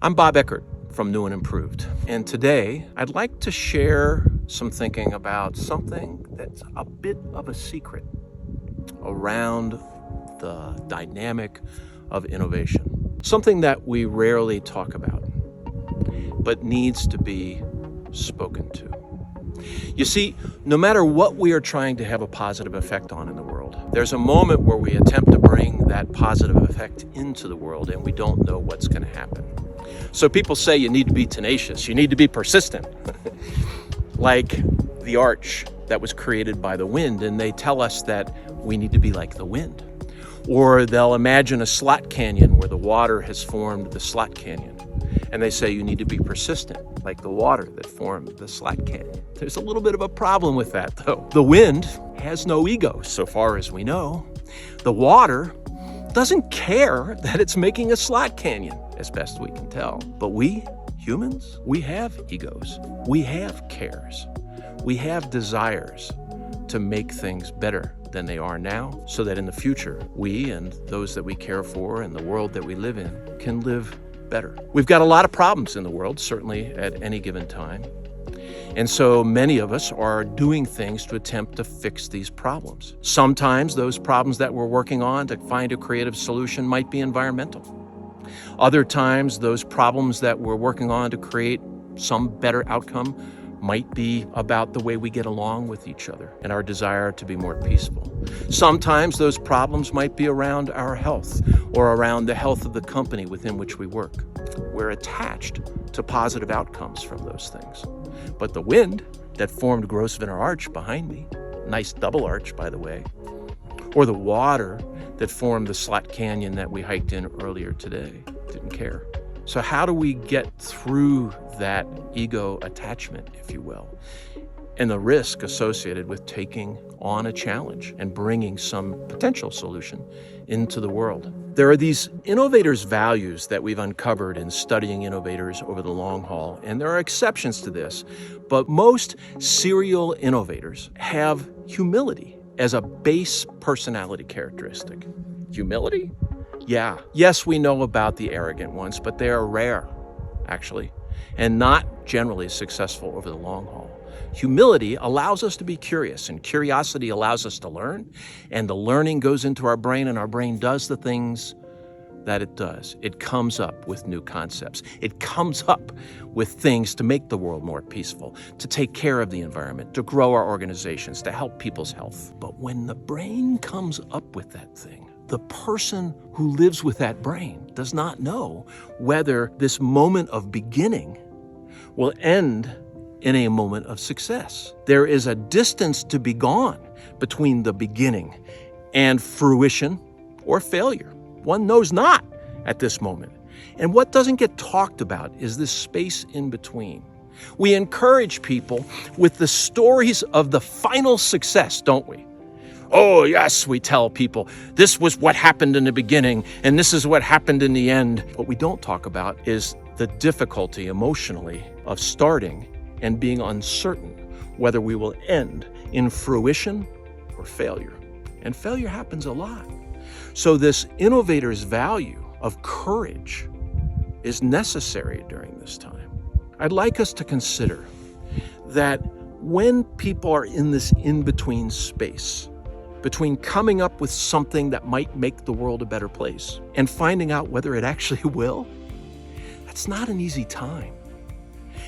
I'm Bob Eckert from New and Improved, and today I'd like to share some thinking about something that's a bit of a secret around the dynamic of innovation. Something that we rarely talk about, but needs to be spoken to. You see, no matter what we are trying to have a positive effect on in the world, there's a moment where we attempt to bring that positive effect into the world and we don't know what's going to happen. So people say you need to be tenacious, you need to be persistent, like the arch that was created by the wind, and they tell us that we need to be like the wind. Or they'll imagine a slot canyon where the water has formed the slot canyon, and they say you need to be persistent, like the water that formed the slot canyon. There's a little bit of a problem with that, though. The wind has no ego, so far as we know. The water doesn't care that it's making a slot canyon, as best we can tell. But we, humans, we have egos. We have cares. We have desires to make things better than they are now, so that in the future, we and those that we care for and the world that we live in can live better. We've got a lot of problems in the world, certainly at any given time. And so many of us are doing things to attempt to fix these problems. Sometimes those problems that we're working on to find a creative solution might be environmental. Other times, those problems that we're working on to create some better outcome might be about the way we get along with each other and our desire to be more peaceful. Sometimes those problems might be around our health or around the health of the company within which we work. We're attached to positive outcomes from those things. But the wind that formed Grosvenor Arch behind me, nice double arch, by the way, or the water that formed the slot canyon that we hiked in earlier today, didn't care. So how do we get through that ego attachment, if you will, and the risk associated with taking on a challenge and bringing some potential solution into the world? There are these innovators' values that we've uncovered in studying innovators over the long haul, and there are exceptions to this, but most serial innovators have humility as a base personality characteristic. Humility? Yeah. Yes, we know about the arrogant ones, but they are rare, actually, and not generally successful over the long haul. Humility allows us to be curious, and curiosity allows us to learn, and the learning goes into our brain, and our brain does the things that it does. It comes up with new concepts. It comes up with things to make the world more peaceful, to take care of the environment, to grow our organizations, to help people's health. But when the brain comes up with that thing, the person who lives with that brain does not know whether this moment of beginning will end in a moment of success. There is a distance to be gone between the beginning and fruition or failure. One knows not at this moment. And what doesn't get talked about is this space in between. We encourage people with the stories of the final success, don't we? Oh, yes, we tell people, this was what happened in the beginning, and this is what happened in the end. What we don't talk about is the difficulty emotionally of starting and being uncertain whether we will end in fruition or failure. And failure happens a lot. So this innovator's value of courage is necessary during this time. I'd like us to consider that when people are in this in-between space, between coming up with something that might make the world a better place and finding out whether it actually will, that's not an easy time.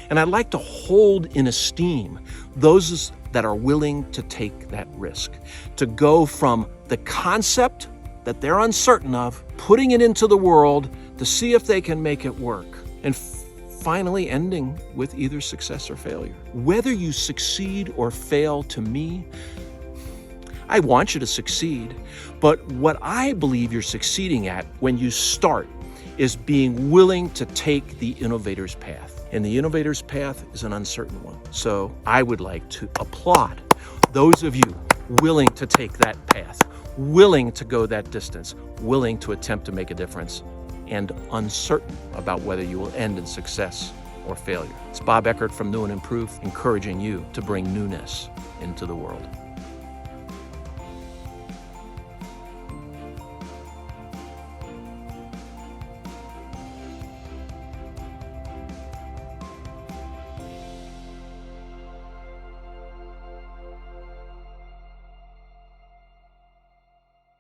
And I'd like to hold in esteem those that are willing to take that risk, to go from the concept that they're uncertain of, putting it into the world to see if they can make it work, and finally ending with either success or failure. Whether you succeed or fail, to me, I want you to succeed, but what I believe you're succeeding at when you start is being willing to take the innovator's path. And the innovator's path is an uncertain one. So I would like to applaud those of you willing to take that path, willing to go that distance, willing to attempt to make a difference, and uncertain about whether you will end in success or failure. It's Bob Eckert from New and Improved, encouraging you to bring newness into the world.